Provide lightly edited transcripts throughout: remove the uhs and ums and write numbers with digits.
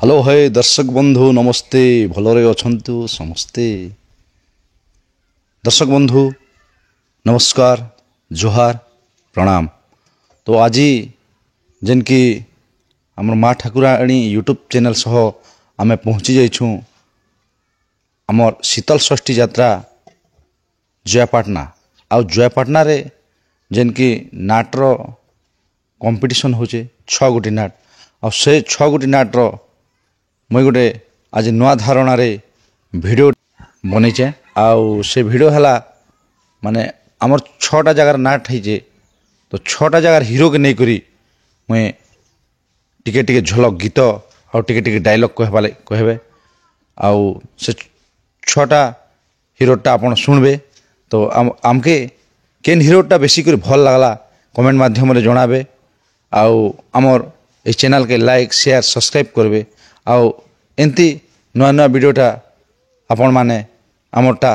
Hello है दर्शक बंधु नमस्ते भलरे अछंतु समस्ते दर्शक बंधु नमस्कार जोहार प्रणाम। तो आज जेनकी आम माँ ठाकुराणी यूट्यूब चैनल सह आम पहुँची जाइछू आमर शीतल षष्ठी यात्रा जयापाटना आउ जयापाटना रे जेनकी नाटर कंपटीशन होचे 6 गोटी नाट आ से 6 गोटी नाटर मुई गोटे आज नुआ धारणा रे वीडियो बनईचे आउ से वीडियो हला माने आमर 6टा जगार नाट है तो 6टा जगार हीरो के नहीं करी मुई टिके टिके झलक गीत आउ टिके टिके डायलॉग कहबे आउ से 6टा हीरोटा आपण सुनबे तो आमके केन हीरोटा बेसी कर भल लागला कमेंट माध्यम रे जणाबे आउ आमर इस चैनल के लाइक शेयर सब्सक्राइब करबे आउ एंती नुआ नुआ वीडियोटा आपण माने आमरटा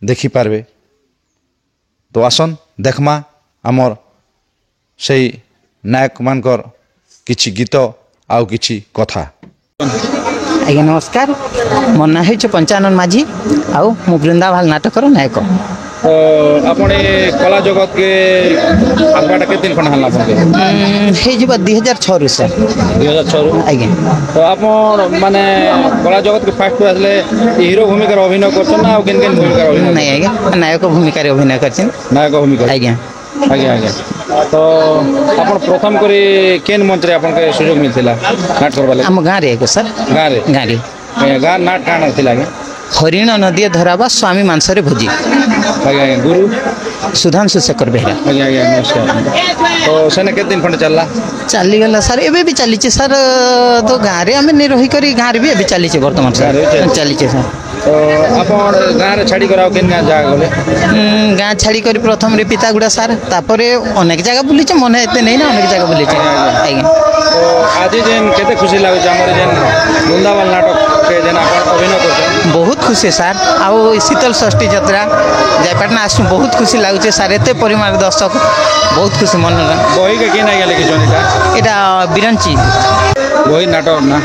देखि पारबे। तो आसन देखमा आमर सही नायक मानकर किछि गीत आउ किछि कथा। आज्ञा नमस्कार मो ना हो पंचानन माझी आउ मु वृंदावन नाटकर नायक। तो अपने कला जगत के आसबाटा के दिन खंड हल्ला हे जीव 2006 रु सर 2006 आज्ञा। तो आपण माने कला जगत के फास्ट आसले हीरो भूमिका अभिनय करछन ना केन केन भूमिका अभिनय नहीं आज्ञा नायक भूमिका अभिनय करछन नायक भूमिका आज्ञा आज्ञा आज्ञा। तो आपण प्रथम करे केन मंच रे आपण के सुयोग मिलथिला नाट करबाले हम गाँ रे सर गाँ रे गाँ नाट काना थिला आज्ञा हरिण नदी धरावा स्वामी मांसरे भोजी आज्ञा गुरु सुधांशु शेखर बेहरा आज्ञा आज्ञा नमस्कार। तो सेने के दिन खंड चलला चली गला सर एबे भी चली सर तो गाँ रे हमें नहीं रही करी गाँ रे भी अभी चली वर्तमान सर चली सर। तो आपण गाँ रे छाड़ी कराओ केन गाँ जा गले गाँ छाड़ी कर प्रथम रे पितागुड़ा सार तापरे अनेक जगह बुली मन एते नहीं ना अनेक जगह बुली आज्ञा। तो आज जेन केते खुशी लागो हमर जेन वृंदावन नाटक के जेन आपण अभिनय करछन बहुत खुशी सर आउ शीतल षष्ठी यात्रा जयपाटना आसु बहुत खुशी लगुचे सर एते परिमाण दर्शक बहुत खुशी मन बही के किन आइले कि जोनीटा एटा बिरंची बही नाटक ना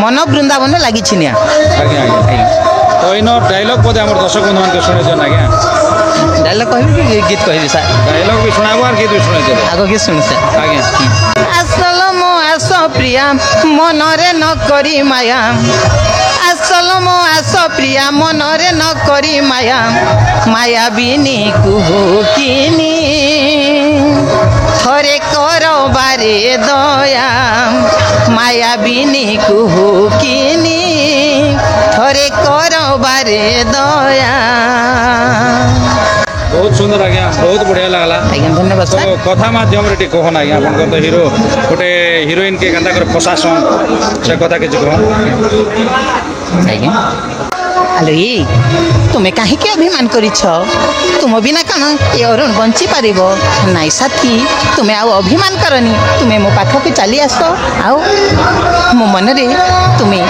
मन वृंदावन लगी छिनिया आज्ञा आज्ञा। तो इनो डायलॉग पदे हमर दर्शक बंधु मान के सुने जन आज्ञा डायलॉग कहबी कि गीत कहबी सर डायलॉग भी सुनाबो और गीत भी सुने देबो आगो गीत सुन सर आज्ञा। आसल मो आस प्रिया मनरे न करी माया आसल मो आस प्रिया मनरे न करी माया माया बिनी कुहुकिनी थरे करो बारे दया माया बिनी कुहुकिनी थरे करो बारे दया। बहुत सुंदर आज्ञा बहुत बढ़िया लागला आज्ञा धन्यवाद तो सर। कथा माध्यम रे टिको होना आज्ञा अपन तो हीरो गोटे हीरोइन के गंदा कर प्रशासन से कथा के कहो आज्ञा। आलो ये तुम्हें कहीं के अभिमान करिछ तुम बिना कण ये अरुण बंची पारिबो नाई साथी तुम्हें आउ अभिमान करनी तुम्हें मो पाख के चली आस आउ मो मन रे तुम्हें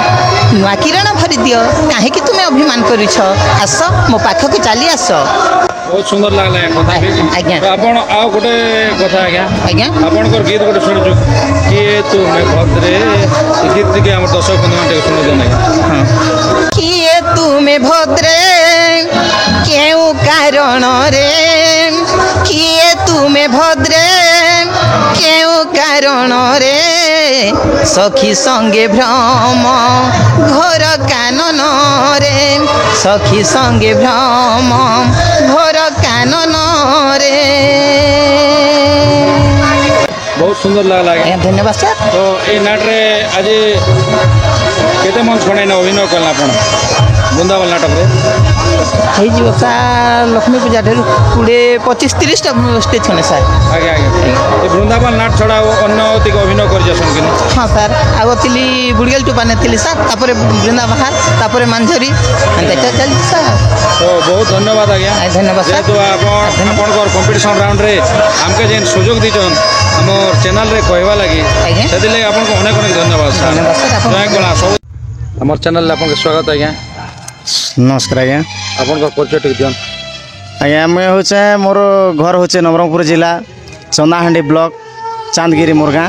नुआ किरण भरी दियो कहीं कि तुम्हें अभिमान करिछ आस मो पाख के चली आस। बहुत सुंदर लागला कथा आज्ञा। तो आपण आ गोटे कथा आज्ञा आज्ञा आपण कर गीत गोटे सुनिछु कि तुमे भद्रे गीत के हमर दर्शक बंधु मान के सुने देना हाँ किए तुमे भद्रे केउ कारण रे किए तुमे भद्रे केउ कारण रे सखी संगे भ्रम घोर कानन रे सखी संगे भ्रम घोर कानन रे। बहुत सुंदर लागला आज्ञा। धन्यवाद सर। तो ए नाट रे आज केते मन छणे न अभिनय करला आपण वृंदावन नाटक रे हे जीव सर लक्ष्मी पूजा ढेर 20-25-30 स्टेज छने सर आज्ञा आज्ञा। ए वृंदावन नाट छड़ा अन्य अतिक अभिनय कर जसन कि हाँ सर आगो तिली बुड़गेल टुपाने तिली सर तापरे वृंदावन तापरे मांझरी अंत चल सर। तो बहुत धन्यवाद आज्ञा धन्यवाद सर। जेहेतु आपणकर कंपटीशन राउंड रे हमके जेन सुयोग दीचन हमर चैनल रे कहवा लगी आज्ञा सेति ले आपनको अनेक अनेक धन्यवाद सर। धन्यवाद सर। जय कला सब हमर चैनल रे आपनको स्वागत आज्ञा। नमस्कार आज्ञा। आपनकर परिचय टिक दियन आज्ञा मैं होचे मोर घर होचे नवरंगपुर जिला चंदाहांडी ब्लॉक चांदगिरी मोर गाँ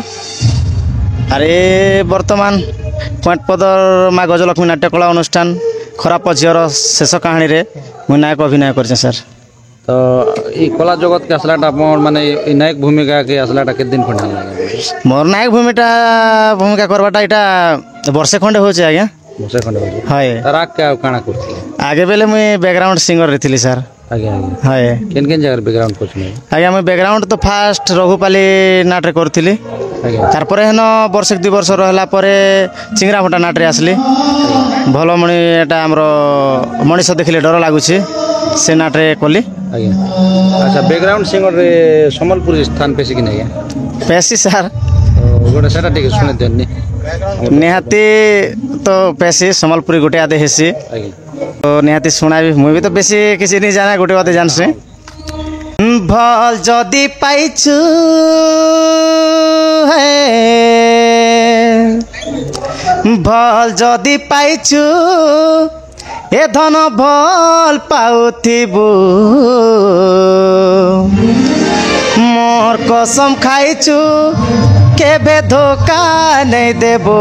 ଆରେ ବର୍ତ୍ତମାନ ପଏଣ୍ଟପଦର ମା ଗଜଲକ୍ଷ୍ମୀ ନାଟ୍ୟକଳା ଅନୁଷ୍ଠାନ ଖରାପ ଝିଅର ଶେଷ କାହାଣୀରେ ମୁଁ ନାୟକ ଅଭିନୟ କରିଛେ ସାର୍। तो ये कला जगत के असलाटा अपन माने ई नायक भूमिका के असलाटा के दिन खंडा लागे मोर नायक भूमिका करवाटा इटा वर्षे खंडे होचे आज्ञा। मुसे खंडा हो हाय राग के काना करथि आगे बेले मुई बैकग्राउंड सिंगर रही सर। आगे आगे हाय केन केन जगह बैकग्राउंड कुछ नहीं आज्ञा मुई बैकग्राउंड तो फास्ट रघुपाली नाट्रे करी आगे तारपरे हेन वर्ष 2 वर्ष रहला परे चिंगरा भटा नाट्रे आसली भल मणि एटा हमर मनीष देखिले डर लागुची से नाट्रे कली। आगे अच्छा बैकग्राउंड सिंगर रे संबलपुर स्थान पेसी कि नहीं पैसी सर गोटे सेटा ठीक सुने देनी निहाती तो पैसी संबलपुरी गोटे आदे हेसी आगे तो निहाती सुनाबी मुई भी तो बेसी किसी नहीं जाना गोटे आदे जानसी भल जदि पाइछु है भल जदि पाइछु ए धन भल पाउथिबु मोर कसम खाइछु केबे धोखा नहीं देबो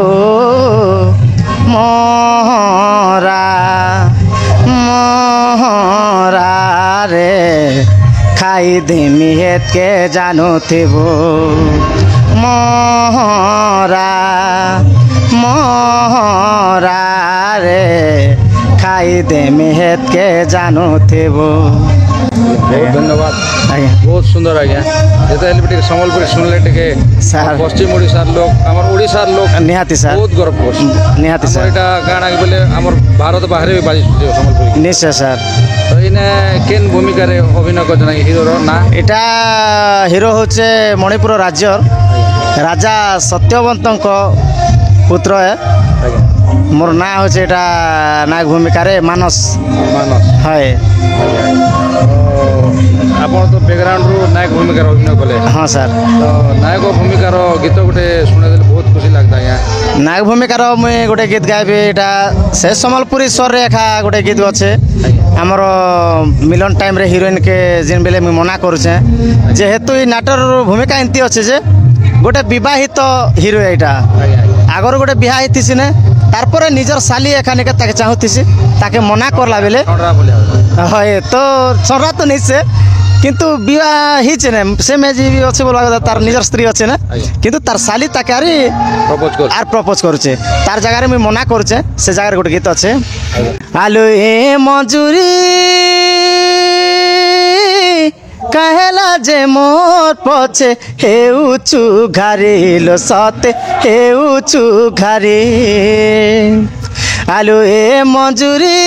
मोरा मोरा रे खाई देमी हेत के जानो थिबो मोरा मोरा रे खाई देमी हेत के जानो थिबो। बहुत धन्यवाद आज्ञा बहुत सुंदर आज्ञा जेते हेले टिके संबलपुर सुनले टिके सार। पश्चिम ओडिसा लोग हमर ओडिसा लोग निहाती सर बहुत गर्व करछ निहाती हमर सर एटा गाना बोले हमर भारत बाहर भी बाजी संबलपुर निश्चय सर तो इने केन भूमिका रे अभिनय करछन हीरो रो ना एटा हिरो होचे मणिपुर राज्य राजा सत्यवंतक पुत्र है आगे मोर ना होचे एटा नायक भूमिका रे मानस मानस है। आपण तो बैकग्राउंड रो नायक भूमिका रो अभिनय कले हाँ सर तो नायक भूमिका रो गीत गुटे सुने देले बहुत खुशी लगता है नायक भूमिकार मुई गोटे गीत गाइबी एटा से संबलपुरी स्वर रेखा गोटे गीत अच्छे आमर मिलन टाइम रे हिरोइन के जिन बेले मुई मना करुचे जेहेतु ई नाटर भूमिका एमती अच्छे जे गोटे विवाहित हिरो एटा आगर गोटे बिहा होती ने तारपर निजर साली एखानिके ताके चाहूतीसी ताके मना करला बेले छोड़ा बोले হয় তো ছড়া তো নিচ্ছে কিন্তু বিবাহ হয়েছে না সে মেজি আছে বলা কথা তার নিজের স্ত্রী আছে না কিন্তু তার শালি তাকে আরে प्रपोज कर আর প্রপোজ করছে তার জায়গায় আমি মনা করছে সে জায়গায় গোটে গীত আছে আলো এ মজুরি कहला जे मोर पछे हेउछु घारे लो सते हेउछु घारे आलो ए मजूरी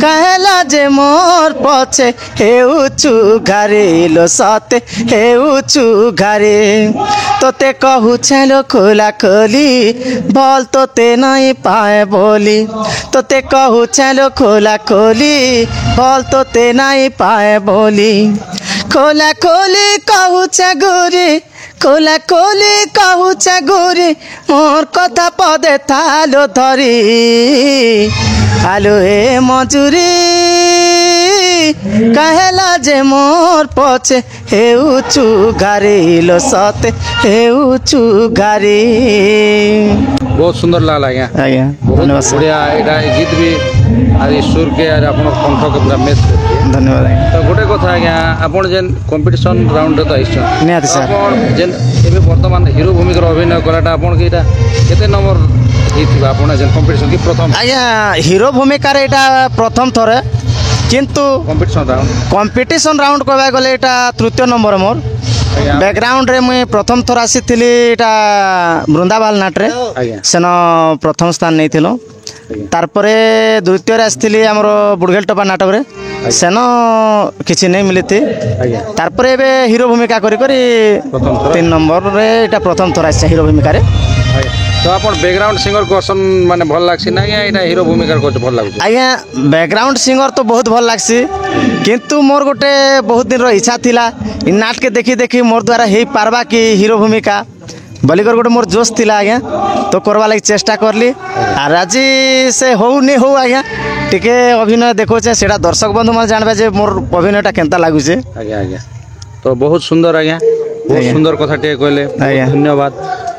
कहला जे मोर पछे हेउछु घारे लो सते हेउछु घारे तोते कहू छेलो खोला खोली भल तोते नहीं पाए बोली तोते कहू छेलो खोला खोली भल तोते नहीं पाए बोली खोला खोली कहू छे गोरी खोला खोली कहू छे गोरी मोर कथा पदे थालो धरी आलो हे मजूरी कहला जे मोर पछे हेउछु घारी लो सते हेउछु घारी। बहुत सुंदर लागला आज्ञा आज्ञा बहुत धन्यवाद सर बढ़िया एटा गीत भी आज सुर के आज अपन कंठ के पूरा मैच करछे धन्यवाद आज्ञा तो गोटे कथा आज्ञा आपण जेन कंपटीशन राउंड तो आइछन निहाती सर आपण जेन एबे वर्तमान हीरो भूमिका रो अभिनय कराटा आपण के एटा केते नंबर हिथिबा आपण जेन कंपटीशन की प्रथम आज्ञा हिरो भूमिका रे एटा प्रथम थरे किंतु कंपटीशन राउंड कहबा गले एटा तृतीय नंबर मोर बैकग्राउंड रे मुई प्रथम थर आसीथिली एटा बृंदाबाल नाट्रे आज्ञा सेन प्रथम स्थान नहीं थिलो तारपरे द्वितीय रे आसीथिली हमरो बुडगेल टपा नाटक रे सेन किछि नहीं मिलिथि आज्ञा तारपरे एबे हीरो भूमिका करी करी प्रथम थर 3 नंबर रे एटा प्रथम थर आसी हीरो भूमिका रे तो आपण बैकग्राउंड सिंगर क्वेश्चन माने भल लागछि ना या एटा हीरो भूमिका को भल लागछि आज्ञा बैकग्राउंड सिंगर तो बहुत भल लागसी किंतु मोर गोटे बहुत दिन रो इच्छा थिला इ नाट के देखी देखी मोर द्वारा हे पारबा कि हीरो भूमिका बलिकर गोटे मोर जोश थिला आज्ञा तो करवा लागि चेष्टा करली आर आज से हो नहीं हो आज्ञा टिके अभिनय देखोचे सेटा दर्शक बंधु मन जानबे जे मोर अभिनयटा केनता लागुचे आज्ञा आज्ञा तो बहुत सुंदर आज्ञा बहुत ଆଜ୍ଞା। सुंदर कथा टे कहले ଆଜ୍ଞା। धन्यवाद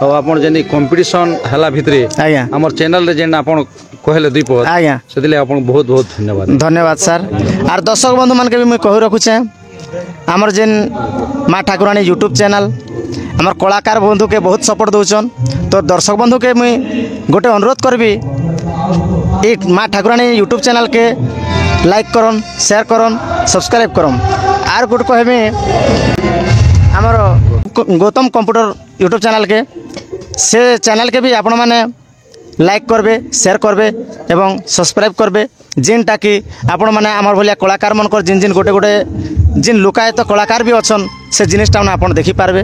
और आपण जेनी कंपटीशन हला भितरे ଆଜ୍ଞା हमर चैनल रे जेन आपण कहले दुई पद ଆଜ୍ଞା सेदिले आपण बहुत बहुत धन्यवाद धन्यवाद सर आर दर्शक बंधु मान के भी मुझे कही रखुचे आमर जेन माँ ठाकुराणी यूट्यूब चैनल आमर कलाकार बंधु के बहुत सपोर्ट दौन तो दर्शक बंधु के मुई गोटे अनुरोध करबी ये माँ ठाकुराणी यूट्यूब चैनल के लाइक करन शेयर करन सब्सक्राइब करन आर गोटे कहबी आमर गौतम कंप्यूटर यूट्यूब चैनल के से चैनल के भी आपण माने लाइक करबे शेयर करबे एवं सब्सक्राइब करबे जिनटा कि आपण माने आमर भलिया कलाकार मनकर जिन जिन गोटे गोटे जिन लुकायत कलाकार भी अछन से जिनिसटा आपण देखि पारबे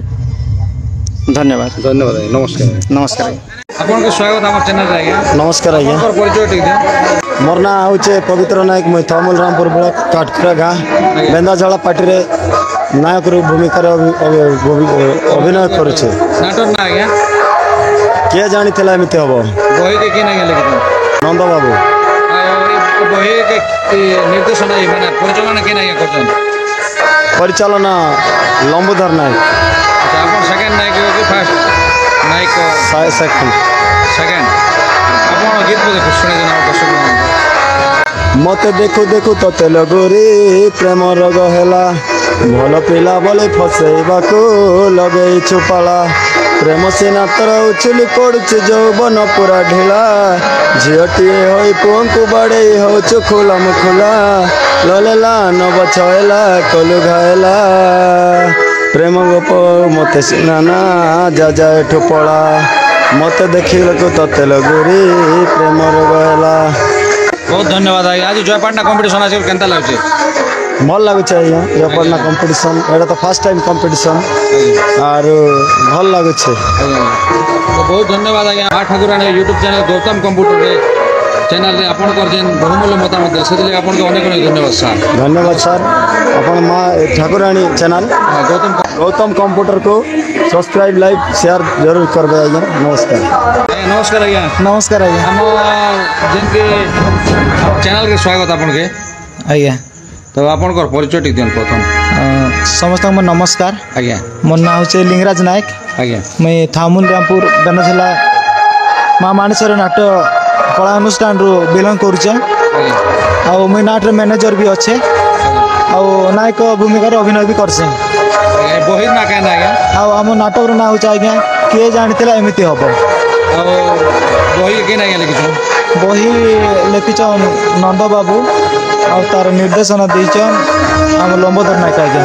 धन्यवाद धन्यवाद नमस्कार नमस्कार आपण के स्वागत हमर चैनल रे आज्ञा नमस्कार आज्ञा आपन परिचय ठीक दे मोर ना हूँ पवित्र नायक मुई थमुल रामपुर ब्लॉक काटखुरा गाँ बेंदाझाड़ा पार्टी रे नायक भूमिका अभिनय करुचे नाटक ना आज्ञा किए जानी एमती हम बही के किन आज्ञा लिखित नंद बाबू बही के निर्देशन माने परिचालन किन आज्ञा करछन परिचालना लंबोधर नायक अच्छा आपण सेकंड नायक हो कि फर्स्ट नायक सेकंड सेकंड आपण गीत बोले सुने देना दर्शक मते देखु देखु तते लगोरी प्रेम रोग हैला भल पिला बोले फसैबाकू लगे छुपाला प्रेम सीना तर उछुली पड़ुଛି ଯୌବନ पूरा ढिला झीटीए हो पुओं बाड़े हो खुला मुखुला ललेला न बछला कलु घायला प्रेम गोप मते सीना ना जा जा एठु पड़ा मते देखिलकु तते लगोरी प्रेम रोग हैला बहुत धन्यवाद आज्ञा आज जयपाटना कंपटीशन आज केनता लागছে भल लगुचे आज्ञा जयपटना कंपटीशन एटा तो फर्स्ट टाइम कंपटीशन और भल लगुचे तो बहुत धन्यवाद आज्ञा माँ Thakurani YouTube channel Gautam computer रे चैनल रे आपण कर जेन बहुमूल्य मतामत से दिले आपण के अनेक अनेक धन्यवाद सर धन्यवाद सर अपन माँ ठाकुराणी चैनल गौतम कंप्यूटर को सब्सक्राइब लाइक शेयर जरूर करबे आज्ञा नमस्कार आज्ञा नमस्कार आज्ञा नमस्कार आज्ञा हम जेन के चैनल के स्वागत आपण के आज्ञा तो आपण कर परिचय टिक देन प्रथम समस्त नमस्कार आज्ञा मोर ना हूँ लिंगराज नायक आज्ञा मुई थामुल रामपुर बेनझला माँ मानेश्वर नाट्य कला अनुष्ठान रु बिलंग करुचे आज्ञा आउ मुई नाट्य मैनेजर भी अच्छे आउ नायक भूमिकार अभिनय भी करसे बही ना कहना आज्ञा आउ आम नाटक ना हूँ आज्ञा किए जानी एमती हम बही के आज्ञा लिखिछन बही लिखिछन नंद बाबू आउ तार निर्देशन देचन आम लंबोधर नायक आज्ञा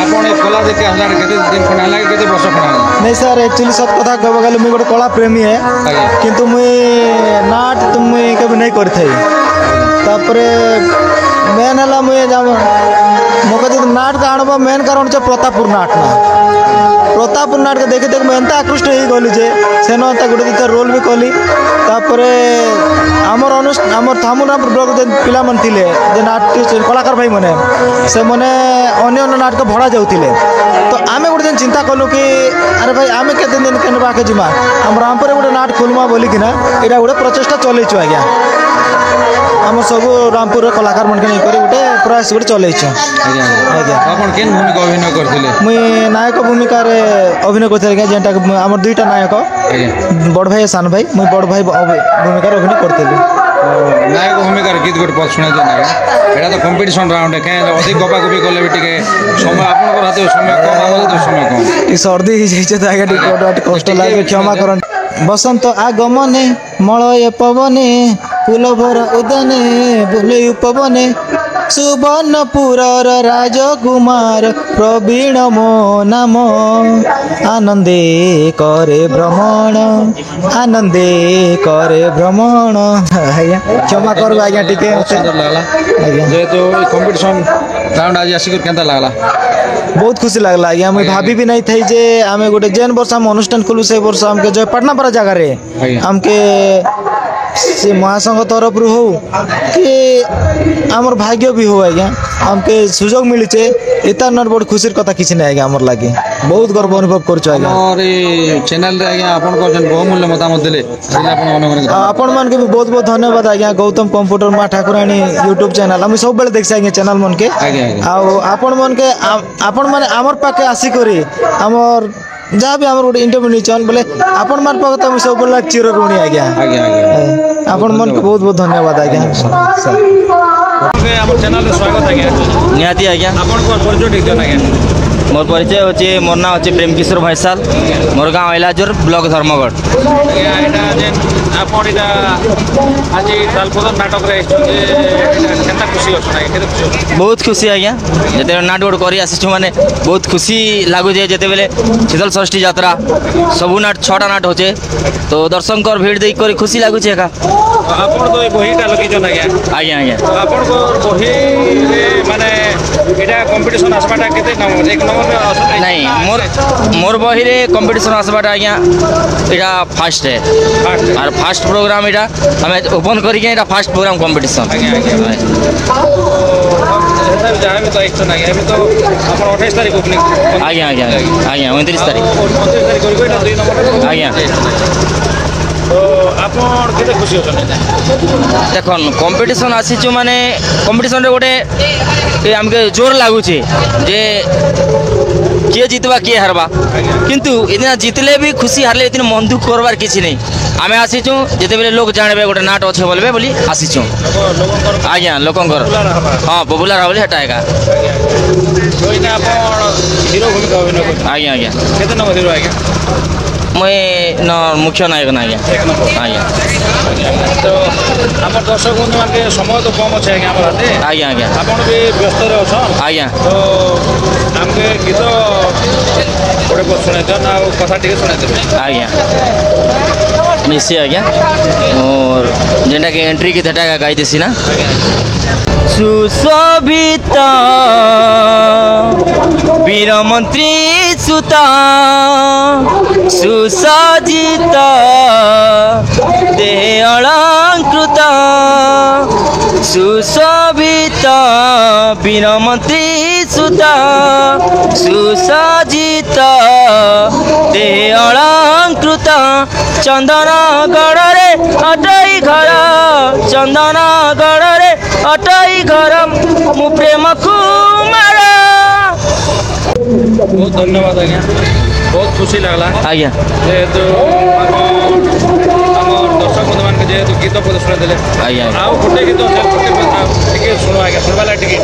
आपण कला देखे हला केते दिन खण हला केते वर्ष खण हला नहीं सर एक्चुअली सब कथा कह गले मुई गोटे कला प्रेमी है आज्ञा किंतु मुई नाट तो मुई कभी नहीं करथई तापरे मेन हला मुई जाम मोके जो नाट का आणबो मेन कारण छ प्रतापपुर नाट ना प्रतापपुर नाट के देखे देखे मैं एंता आकृष्ट हो गली जे सेनो एंता गोटे दुटा रोल भी कली तापरे आमर आमर थामुरामपुर ब्लॉक जे पिला मन थिले जे नाट्य कलाकार भाई मने से मने अन्य अन्य नाटक भड़ा जाउथिले तो आमे गोटे दिन चिंता कलु कि अरे भाई आमे केते दिन केन बाके जिमा हम रामपुर गोटे नाट खोलमा बोली कि ना एटा गोटे प्रचेष्टा चलैछु आज्ञा आम सब रामपुर कलाकार मन के गोटे प्रयास गोटे चलैछु आज्ञा आज्ञा आपण केन भूमिका अभिनय करथिले मुई नायक भूमिका रे अभिनय करते जेनटा आमर दुईटा नायक आज्ञा बड़ भाई सान भाई मुई बड़ भाई भूमिका अभिनय करते नायक भूमिका गीत गोटे पद सुना देना एटा तो कंपटीशन राउंड है अधिक गपा गपी कले भी टिके समय आपनकर हाथ समय कम आम समय कम सर्दी हो जाइए तो आगे कष्ट लगे क्षमा कर बसंत आगमने मलय पवने फूल भर उदने बुले उपवने सुवर्णपुरर राजकुमार प्रवीण मो नाम आनंदे करे भ्रमण आनंदे करे भ्रमण क्षमा कर आज्ञा टिके सुंदर लागला आज्ञा जेहेतु कंपटीशन राउंड आज आसिक केनता लागला बहुत खुशी लगला आज्ञा मुझे भाभी भी नहीं थी जे आमे गोटे जेन वर्ष हम अनुष्ठान खोलू से वर्ष हमके जयपाटना पर जगह रे आज्ञा। हमके से महासंघ तरफ रू हो कि आमर भाग्य भी हो आज्ञा हमके सुजोग मिलचे इतना नट बड़ खुशी कथा किसी नहीं आज्ञा आमर लगे बहुत गर्व अनुभव कर आज्ञा और ये चैनल रे आज्ञा आपन को जन बहुमूल्य मतामत देले आपन अनेक आपण मान के भी बहुत बहुत धन्यवाद आज्ञा गौतम कंप्यूटर माँ ठाकुराणी यूट्यूब चैनल हम सब बेले देख आज्ञा चैनल मन के आपण मन के आपण माने आमर पाके आसी करी आमर जहाँ भी आमर गोटे इंटरव्यू नीचन बोले आपण मान पाके तो हम सब बेले चिर ऋणी आज्ञा आपण मन के बहुत बहुत धन्यवाद आज्ञा हमर चैनल रे स्वागत आज्ञा निहाती आज्ञा आपन को परिचय ठीक जन आज्ञा मोर परिचय होचे मोर ना होचे प्रेम किशोर भाईसाल मोर गाँव इलाजोर ब्लॉक धर्मगढ़ आज्ञा एटा जेन आपन एटा आज तालपदर नाटक रे जे केतना खुशी होछ ना केते खुशी होछ बहुत खुशी आज्ञा जेते नाट गोट करी आसीछु माने बहुत खुशी लागु जे जेते बेले शीतल षष्ठी यात्रा सबु नाट 6टा नाट होचे तो दर्शक भीड़ देख कर खुशी लागु छे का आपन तो बहिटा लगी जन आज्ञा आज्ञा आज्ञा तो आपन को बही रे माने एटा कंपटीशन आसबाटा केते नंबर एक नंबर में असत नहीं मोर बही रे कंपटीशन आसबाटा आज्ञा एटा फास्ट है फास्ट और फास्ट प्रोग्राम एटा हमें ओपन करी के एटा फास्ट प्रोग्राम कंपटीशन जहाँ भी तो एक तो नहीं अभी तो अपन 28 तारीख ओपनिंग आज्ञा आज्ञा आज्ञा 29 तारीख 29 तारीख करी ना 2 नंबर आज्ञा तो आपन केते खुशी होछन देखन कंपटीशन आसीचु माने कंपटीशन रे गोटे हमके जोर लागुचे जे किए जीतवा किए हारबा किंतु इतना जीतले भी खुशी हारले इतने मन दुख करबार किछि नहीं आमे आसीचु जेते बेले लोग जानबे गोटे नाट अच्छे बोलबे बोली आसीचु आज्ञा लोकंकर हां पॉपुलर होले हटा आएगा तो इने आपन हीरो भूमिका अभिनय कर आज्ञा आज्ञा केते नंबर हीरो आज्ञा मैं न मुख्य नायक ना आज्ञा एक नंबर आज्ञा तो हमर दर्शक बंधु मान के समय तो कम अछि आज्ञा हमर हाथे आज्ञा आज्ञा आपन भी व्यस्त रे अछन आज्ञा तो हमके गीत गोटे को सुनाई दन आ कथा टिके सुनाई देबे आज्ञा निश्चय आज्ञा और जेंटा के एंट्री की थटा गाई देसी ना सुशोभित वीर मंत्री सुता सुसज्जित देह अलंकृत सुशोभित वीर मंत्री सुता सुसज्जित देह अलंकृत चंदन गढ़ अटई घर चंदन गढ़ अटई घर मु प्रेम कुमार बहुत धन्यवाद आज्ञा बहुत खुशी लागला आज्ञा जेहेतु हमर दर्शक बंधु मान के जेहेतु गीत प्रदर्शन देले आज्ञा आ गोटे गीत टिके सुनो आज्ञा सुनवाला टिके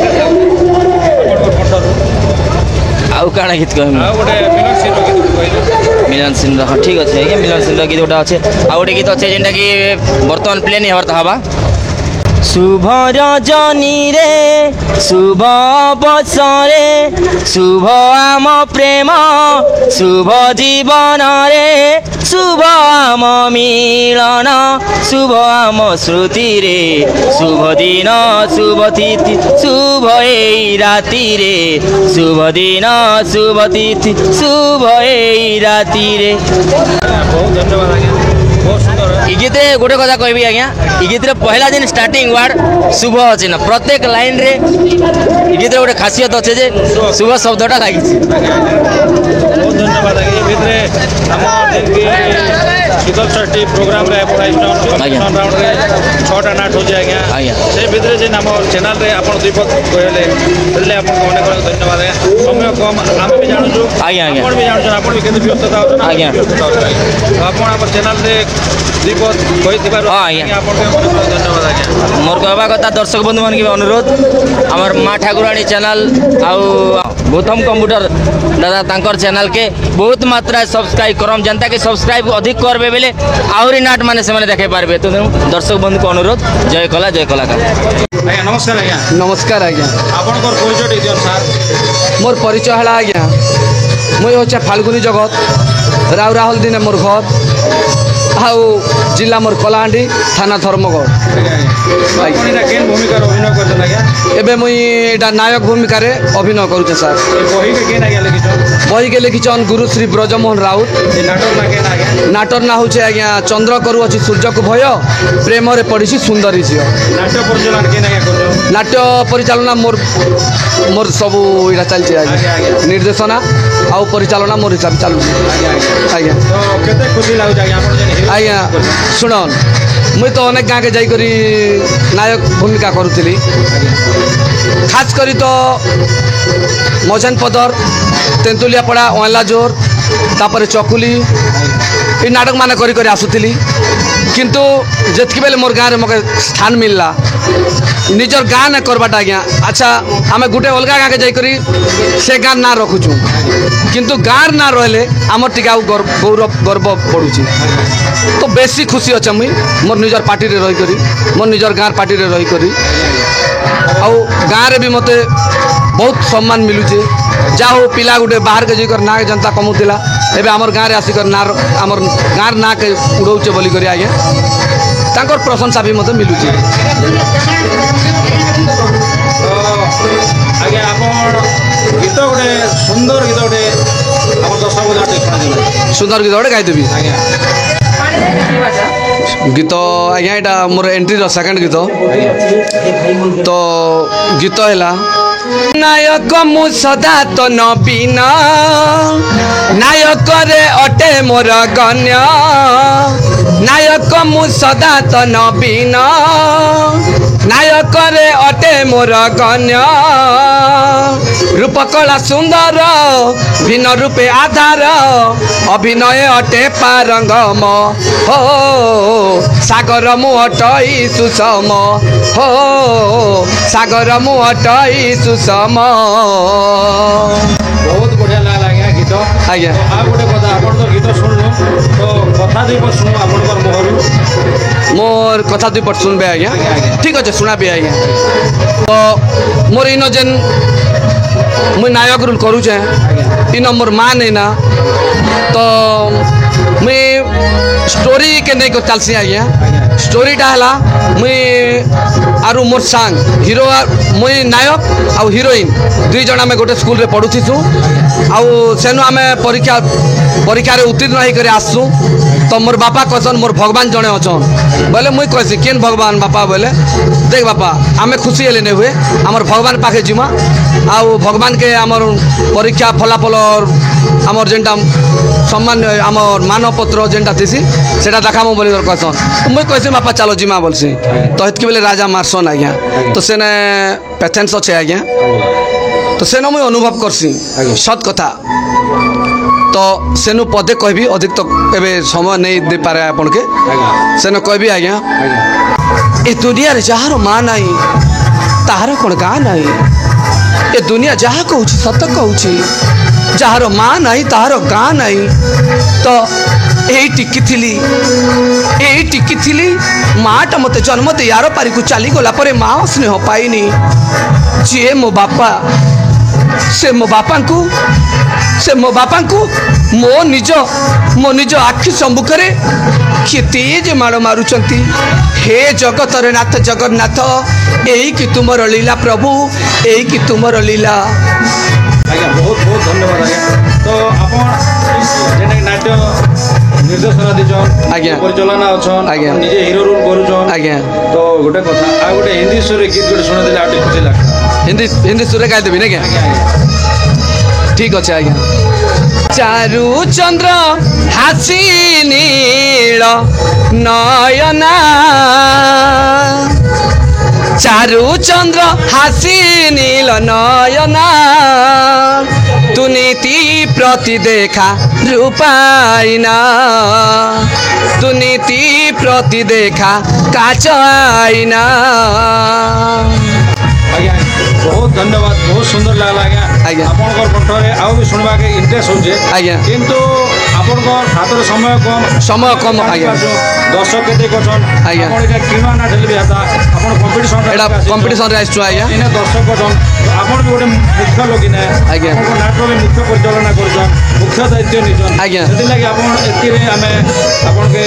अपन कंठर आउ काଣା गीत कहमी आ गोटे मिलन सिंह गीत कहले मिलन सिंह हाँ ठीक अच्छे आज्ञा मिलन सिंह गीत गोटा अच्छे आ गोटे गीत अच्छे जेनटा कि बर्तमान प्ले नहीं हबार हवा शुभ रजनी रे शुभ अवसरे शुभ आम प्रेम शुभ जीवन रे शुभ आम मिलन शुभ आम श्रुति रे शुभ दिन शुभ तिथि शुभ ए राति रे शुभ दिन शुभ तिथि शुभ ए राति रे बहुत धन्यवाद आज्ञा बहुत सुंदर इ गीत गोटे कथा कहबी आज्ञा इ गीत पहला दिन स्टार्टिंग वर्ड शुभ अच्छे ना प्रत्येक लाइन रे इ गीत गोटे खासियत अच्छे जे शुभ शब्दटा लगी बहुत धन्यवाद आज्ञा भितरे हमर जेनकी शीतल षष्ठी प्रोग्राम रे कंपटीशन राउंड रे 6टा नाट हो जाए आज्ञा से भितरे जे हमर चैनल रे आपन दुईपद कहले बोले आपन को अनेक धन्यवाद आज्ञा समय कम हम भी जानू छु आज्ञा आज्ञा आपन भी जानू छु आपन भी केते व्यस्तता हो आज्ञा आपन हमर चैनल रे दुईपद कहि दिबार हां आज्ञा आपन को धन्यवाद आज्ञा मोर कहवा कथा दर्शक बंधु मान के अनुरोध हमर माँ ठाकुराणी चैनल आउ गौतम कंप्यूटर दादा तांकर चैनल के बहुत मात्रा सब्सक्राइब करम जनता के सब्सक्राइब अधिक करबे बेले आउरी नाट माने से माने देखे पारबे तो दर्शक बंधु को अनुरोध जय कला का आज्ञा नमस्कार आज्ञा नमस्कार आज्ञा आपन को परिचय दे दियन सर मोर परिचय है आज्ञा मुई होचे फाल्गुनी जगत राव राहुल दिन मोर घर आउ जिला मोर कलाहांडी थाना धर्मगढ़ ଆପଣ ଏଇଟା କେନ୍ ଭୂମିକାରେ ଅଭିନୟ କରୁଛନ୍ତି ଆଜ୍ଞା एबे मुई एटा नायक भूमिका रे अभिनय करूचे सर ଏ ବହିକେ କେନ୍ ଆଜ୍ଞା ଲେଖିଛନ୍ बही के लिखिछन गुरुश्री ब्रजमोहन राउत ଏ ନାଟକ ନା କେନ୍ ଆଜ୍ଞା नाटर ना होचे आज्ञा चंद्र करू अछि सूर्य को भय प्रेम रे पड़िछि सुंदरी झियो ନାଟ୍ୟ ପରିଚାଳନା କେନ୍ ଆଜ୍ଞା କରୁଛନ୍ नाट्य परिचालना मोर मोर सब इटा चलছে ଆଜ୍ଞା, आज्ञा ଆଜ୍ଞା। निर्देशना आउ परिचालना मोर हिसाब चालू ଆଜ୍ଞା ଆଜ୍ଞା आज्ञा ତ କେତେ ଖୁସି ଲାଗୁଛି ଆଜ୍ଞା ଆପଣ ଯେନ୍ hero आज्ञा କରୁଛନ୍। सुनन मुई तो अनेक गाँ के जाई करी नायक भूमिका करूଥିଲି खास करी तो मझन पदर तेंतुलिया पड़ा ओला जोर तापर चकुली ये नाटक मान करी करी आसुଥିଲି किंतु जितकी बेले मोर गाँव मके स्थान मिलला निजर गाँ ने करवाटा आज्ञा अच्छा आम गोटे अलग गाँ के जाकरी से गाँ ना रखुचु किंतु गाँ ना रहिले आम टिका गौरव गर्व बढ़ुची तो बेसी खुशी अच्छा मुई मोर निजर पार्टी रे रही करी मोर निजर गाँ पार्टी रे रही करी आउ गाँ रे भी मते बहुत सम्मान मिलुचे जा हो पिला गोटे बाहर के जाकर ना जनता कमुला एबे आमर गाँ रे आसिकर ना आमर गाँ ना के उड़ौचे बोली करी आज्ञा तांकर प्रशंसा भी मते मिलुचे ଆଜ୍ଞା ଆପଣ ଗୀତ ଗୋଟେ ସୁନ୍ଦର ଗୀତ ଗୋଟେ ଆମ ଦର୍ଶକ ଟିକେ ଶୁଣାଯିବ सुंदर गीत गोटे गाइदेवी ଆଜ୍ଞା गीत आज्ञा एटा मोर एंट्री रो सेकंड गीत तो गीत हैला नायक मु सदा तो नबीन नायक रे अटे मोर गण्य नायक मु सदा तो नबीन नायक रे अटे मोर गण्य रूपकला सुंदर भिन्न रूपे आधार अभिनय अटे पारंगम हो सागर मु अटई सुषम हो सागर मु अटई सुषम ବହୁତ ବଢ଼ିଆ ଲାଗିଲା ଆଜ୍ଞା ଗୀତ ଆଜ୍ଞା। ତ ଆଉ ଗୋଟେ କଥା ଆପଣ ତ ଗୀତ ଶୁଣିଲୁ ତ କଥା ଦୁଇ ପଦ ଶୁଣୁ ଆପଣଙ୍କର ମୁହଁରୁ मोर कथा दुई पट सुनबे आज्ञा ठीक अच्छे सुनाबी आज्ञा तो मोर इन जेन मुई नायक रोल करुचे इन मोर माँ नहीं ना तो मुई स्टोरी के नहीं कर चलसी आज्ञा स्टोरीटा है मुई आरु मोर सांग हिरो मुई नायक आउ हिरोइन दुई जन आम गोटे स्कूल रे पढ़ुथीसु आउ सेनु आम परीक्षा परीक्षा रे उत्तीर्ण होकर आसू तो मोर बापा कहसन मोर भगवान जड़े अच्छन बोले मुई कहसी केन भगवान बापा बोले देख बापा आम खुशी हेले नहीं हुए आमर भगवान पाखे जिमा आउ भगवान के आमर परीक्षा फलाफल आमर जेनटा सम्मान आमर मानपत्र जेनटा थीसी सेटा देखामु बोली कहसन मुई कहसी बापा चलो जिमा बोलसी तो हेतकी बेले राजा मारसन आज्ञा तो सेने पेशेंस अच्छे आज्ञा तो सेन मुई अनुभव करसी सत कथा तो सेनु पदे कहबी अधिक तो एबे समय नहीं दे पारे आपन के सेनु कहबी आज्ञा ए दुनिया रे जहार माँ नहीं ताहार कौन गाँ नहीं ए दुनिया जहाँ कहूँ सत कहूँ जहार माँ नहीं ताहार गाँ नहीं तो यही टिकी थी माँटा मत जन्म दे यार पारी को चली गला पर माँ स्नेह पाइनी जी मो बापा से मो बापा को मो निज आखि सम्मुखरे केते जे माड़ मारुचंती हे जगतर नाथ जगन्नाथ यही कि तुमर लीला प्रभु यही कि तुमर लीला ଆଜ୍ଞା ବହୁତ ବହୁତ ଧନ୍ୟବାଦ ଆଜ୍ଞା ତ ଆପଣ ଯେନ୍ଟାକି ନାଟ୍ୟ ନିର୍ଦ୍ଦେଶନା ଦେଇଛନ୍ ଆଜ୍ଞା। ପରିଚାଳନା ଅଛନ୍ ଆଜ୍ଞା। ଆପଣ ନିଜେ ହିରୋ ରୋଲ୍ କରୁଛନ୍ ଆଜ୍ଞା। ତ ଗୋଟେ କଥା ଆଉ ଗୋଟେ ହିନ୍ଦୀ ସୁରରେ ଗୀତ ଗୋଟେ ଶୁଣିଦେଲେ ଆଉ ଟିକେ ଖୁସି ଲାଗେ हिंदी सुरे गाई देवी नहीं क्या ଆଜ୍ଞା ଆଜ୍ଞା ठीक अच्छे आज्ञा चारु चंद्र हासी नील नयना चारु चंद्र हासी नील नयना तु नीति प्रति देखा रूपाइना तु नीति प्रति देखा काचाइना ଆଜ୍ଞା ବହୁତ ଧନ୍ୟବାଦ ବହୁତ ସୁନ୍ଦର ଲାଗିଲା ଆଜ୍ଞା ଆଜ୍ଞା। ଆପଣଙ୍କର କଣ୍ଠରେ ଆଉ ବି ଶୁଣିବାକେ ଇଣ୍ଟରେଷ୍ଟ ହଉଛେ ଆଜ୍ଞା। କିନ୍ତୁ ଆପଣଙ୍କର ହାତରେ ସମୟ କମ୍ समय कम आज्ञा ଦର୍ଶକ କେତେ ଅଛନ୍ ଆଜ୍ଞା। ଆପଣ ଏଇଟା କିଣା ନା ଡେଲି ବି ହେତା ଆପଣ କମ୍ପିଟିସନ୍ एटा कंपटीशन रे आइछु आज्ञा ଏଇନେ ଦର୍ଶକ ଅଛନ୍ ଆପଣ ବି ଗୋଟେ ମୁଖ୍ୟ ଲୋକ ନେ ଆଜ୍ଞା। ଆପଣଙ୍କ ନାଟକ ବି ମୁଖ୍ୟ ପରିଚାଳନା କରୁଛନ୍ ମୁଖ୍ୟ ଦାୟିତ୍ୱ ନେଇଛନ୍ ଆଜ୍ଞା। ସେଥିଲାଗି ଆପଣ ଏଥିରେ ଆମେ ଆପଣକେ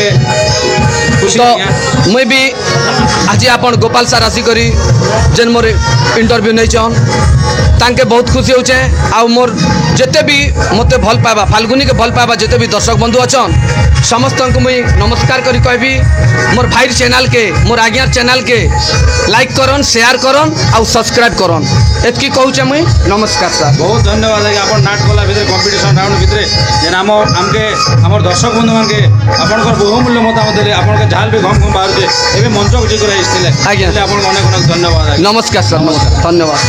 तो मुई भी आज आपण गोपाल सार आसिकरी जेन मोर इंटरव्यू नहीं चन तांके बहुत खुशी होचे आ मोर जेते भी मते भल पाइबा फाल्गुनी के भल पाइबा जेते भी दर्शक बंधु अछन समस्त को मुई नमस्कार करी कहबी मोर भाई चैनल के मोर आज्ञा चैनल के लाइक करन शेयर करन आ सब्सक्राइब करन एतकी कहूचे मुई नमस्कार सर। बहुत धन्यवाद आज्ञा आपण नाट कला भितर कंपटीशन राउंड भितर जेन हमके हमर दर्शक बंधु मानके आपनकर बहुमूल्य मतामत देले आपनके झाल भी घम घम बाहर जे एबे मंच को जिकर आइसले आज्ञा आपन अनेक अनेक धन्यवाद आज्ञा। नमस्कार सर नमस्कार धन्यवाद।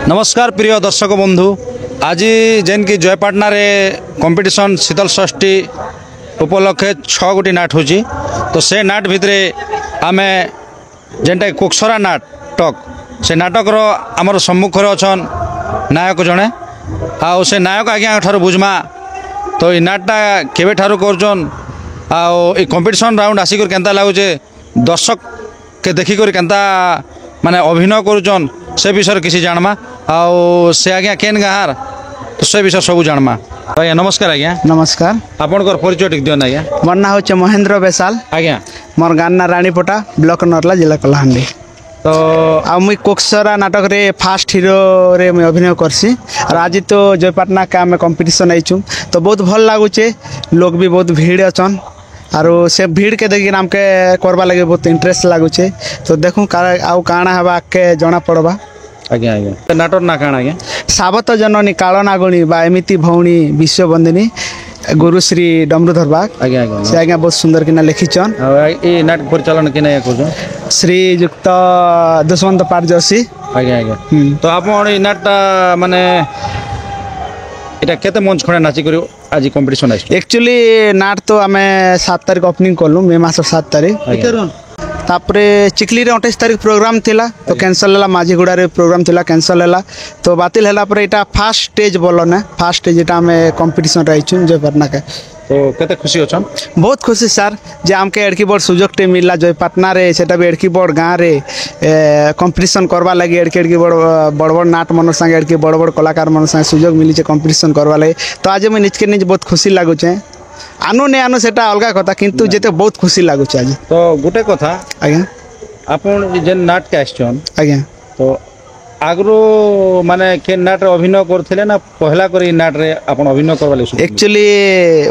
नमस्कार प्रिय दर्शक बंधु आज जेन की जयपाटना रे कंपटीशन शीतल षष्ठी उपलक्षे 6 गोटी नाट होची तो से नाट भितरे आमे जेनटा कोक्सरा नाटक से नाटक रो आमर सम्मुख रे अछन नायक जणे आ से नायक आज्ञा ठार बुझमा तो ई नाटटा केबे ठारू करछन आ ई कंपटीशन राउंड आसी कर केनता लागुचे दर्शक के देखि कर केनता माने अभिनय करुछन से विषय किसी जानमा आउ से आज्ञा केन गाहार तो से विषय सब जानमा। आज्ञा नमस्कार आज्ञा। नमस्कार आपनकर परिचय टिक दियन आज्ञा। मोर ना होचे महेंद्र बेसाल आज्ञा मोर गान ना रानीपटा ब्लॉक नरला जिला कलाहांडी तो आ मुई कोक्सरा नाटक रे फास्ट हीरो रे मुई अभिनय करसी और आज तो जयपाटना का में कंपटीशन आइछु तो बहुत भल लागुचे लोग भी बहुत भीड़ अछन और से भीड़ के देखिन हमके करबा लगे बहुत इंटरेस्ट लागुचे तो देखूं आउ काଣା हवा के जना पड़बा। आज्ञा आज्ञा नाटक ना काଣା आज्ञा साबत जननी कालनागुणी बा एमिति भौणी विश्ववंदिनी गुरुश्री डमरूधर बाग आज्ञा आज्ञा से आज्ञा बहुत सुंदर किना लिखिछन ए नाटक परिचालन केना या करछन श्रीयुक्त दुष्मंत पाठ जोशी। आज्ञा आज्ञा तो आपन ए नाटटा माने এটা কেতে মঞ্চ খড়া নাচি করি आज कंपटीशन आइस एक्चुअली नाट तो आम 7 तारीख ओपनिंग कलु मे मास 7 तारीख तापरे चिकली रे 28 तारीख प्रोग्राम थिला तो कैंसल हला माझीगुड़ा रे प्रोग्राम थिला कैंसल हला तो बातिल हला पर एटा फास्ट स्टेज बोलो ना फास्ट स्टेज एटा में कंपटीशन रहिछु जयपाटना के तो केते खुशी अछन बहुत खुशी सर जे हमके एडकी बड़ सुजोग टे मिलला जयपाटना रे सेटा भी एडकी बड़ गाँ रे कंपटीशन करवा लगी एडकी बड़ बड़ बड़ नाट मन संग एडकी बड़ बड़ कलाकार मन संग सुजोग मिली छे कंपटीशन करवा लगी तो आज मैं निज के निज बहुत खुशी लागु छे आनु ने आनु सेटा अलगा कथा किंतु जेते बहुत खुशी लागु छे आज तो गुटे कथा आज्ञा आपन जे नाट के आछन आज्ञा तो आगरो माने के नाट रे अभिनय करथिले ना पहला करी नाट रे आपन अभिनय करवा ले एक्चुअली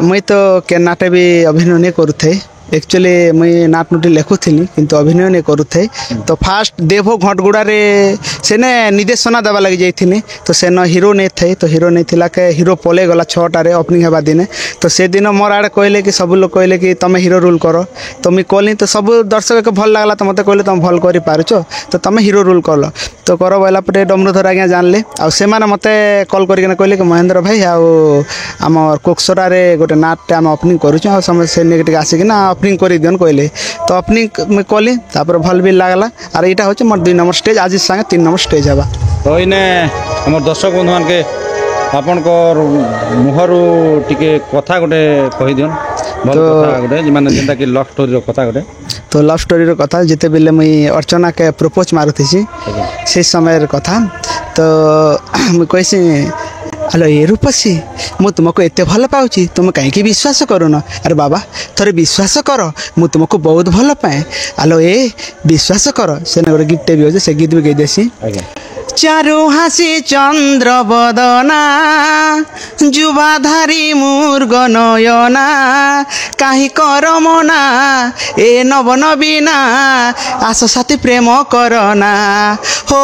मैं तो के नाट भी अभिनय नहीं करूथे एक्चुअली मुई नाट नुटी लेखुथिली किंतु अभिनय नहीं करूथे तो फास्ट देवो घटगुड़ा रे सेने निर्देशना देवा लगी जाइथिनी तो सेन हीरो नहीं थे तो हीरो नहीं थिला के हीरो पले गला 6टा रे ओपनिंग हेबा दिने तो से दिन मोर आड़े कहले कि सब लोग कहले कि तमे हीरो रोल करो तो मुई कहली तो सब दर्शक के भल लागला तो मते कहले तुम भल करि पारुछो तो तमे हीरो रोल करलो तो करो बोला परे डमरूधर आज्ञा जानले आ से माने मते कॉल करिके कहले कि महेंद्र भाई आ हमर कोक्सरा रे गोटे नाट हम ओपनिंग करूछु आ समय से नेगेटिव आसी कि ना ओपनिंग कर दियन कहले तो ओपनिंग में कली तापर भल भी लागला और यहाँ हूँ मोर 2 नंबर स्टेज आज संगे 3 नंबर स्टेज हवा तो इने हमर दर्शक बंधु मान के आपनकर मुहरु टिके कथा गोटे कहि दियन भल कथा गोटे माने जेंता कि लव स्टोरी रो कथा गोटे तो लव स्टोरी रो कथा जेते बेले मुई अर्चना के प्रपोज मारुथि से समय रो कथा तो मुई कहसी हेलो ये रूपसी मु तुमको एते भल पाउची तुम कहीं विश्वास करून अरे बाबा थोड़े विश्वास कर मु तुमको बहुत भल पाए हेलो ए विश्वास कर से गोटे गीतटे भी अच्छे से गीत भी गई देसी चारु हासी चंद्र बदना जुबाधारी मूर्ग नयना कहीं कर मना ए नव नवीना आस साथी प्रेम करना हो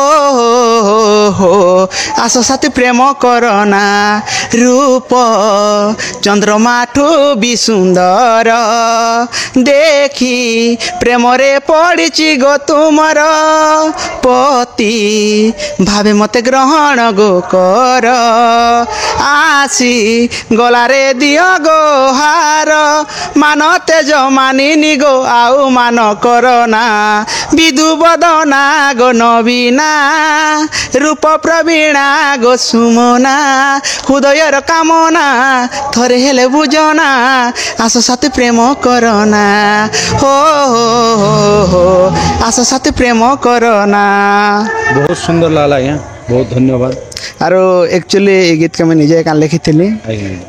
हो आस साथी प्रेम करना रूप चंद्रमाठू भी सुंदर देखी प्रेम रे पड़ी गो तुमर पति भावे मते ग्रहण गो कर आसी गलारे दियो गो हार मान तेज मानिनी गो आउ मान करना विदु बदना गो नवीना रूप प्रवीणा गो सुमना हृदयर कामना थरे हेले बुझना आस साथी प्रेम करना हो हो आस साथी प्रेम करना। बहुत सुंदर लागला यहाँ बहुत धन्यवाद आरो एक्चुअली ये गीत के मैं निजे एका लिखिथिली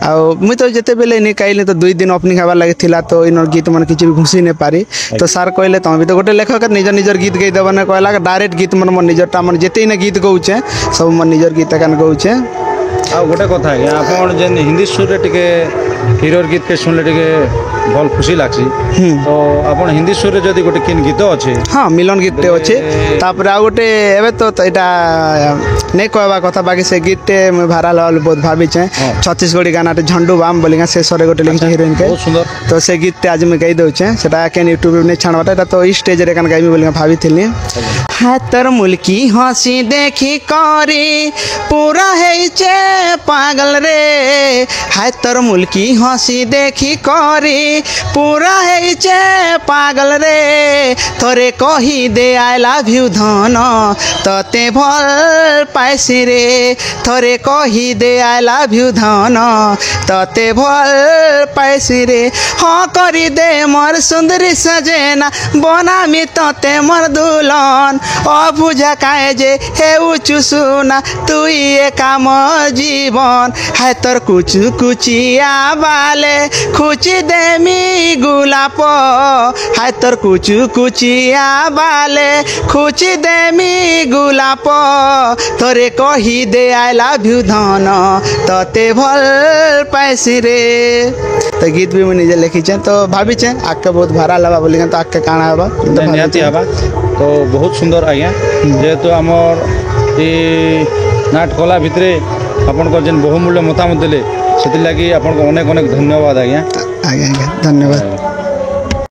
आ मुई तो जते बेले नि काइले तो 2 दिन ओपनिंग हवा लागि थिला तो इन गीत मन किछि भी घुसी ने पारी तो सर कहले तुम भी तो गोटे लेखक निजर गीत गई देबा ने कहला डायरेक्ट गीत मन मन निजरटा मन जते ने गीत गौचे सब मन निजर गीत कान गौचे आ गोटे कथा आज्ञा आपण जेन हिंदी सुर रे टिके हिरोर गीत के सुनले टिके भल खुशी लागसी तो आपण हिंदी सुर रे जदी गोटे किन गीत अछि हाँ मिलन गीत टे अच्छे तापर आ गोटे एबे तो एटा नहीं कहवा कथा बाकी से गीत टे मैं भाइराल हल बहुत भाभी छे छत्तीसगढ़ी गाना टे झंडू बाम बोलिगा से सरे गोटे लिखि हीरोइन के बहुत सुंदर तो से गीत टे आज मैं गाई दउ छे सेटा केन यूट्यूब ने छाणवाटा एटा तो स्टेज रे कान गाई बोलिगा भाभी थिली हातर मुल्की हंसी देखी करी पूरा है चे पागल रे हातर मुल्की हंसी देखी करी पूरा है चे पागल रे थोरे कही दे आई लव यू धन तते भल पाइसी रे थोरे कही दे आई लव यू धन तते भल पाइसी रे हाँ करी दे मोर सुंदरी सजेना बनामी तते मोर दुल्हन अबुझा काहे जे हे चुसुना तू ये काम जीवन है तोर कुचु कुचिया बाले खुची देमी गुलाप है तोर कुचु कुचिया बाले खुची देमी गुलाप तोरे कही दे आई लव यू धन तते भल पाइसी रे तो गीत भी मुझे लिखी तो भाभी आके बहुत भारा लगा बोली तो आके काଣା हवा निहाती हवा तो बहुत सुंदर आज्ञा जेहेतु आमर ये नाट कला भितर आपन जेन बहुमूल्य मतामत देले से आपन अनेक अनेक धन्यवाद आज्ञा आज्ञा धन्यवाद।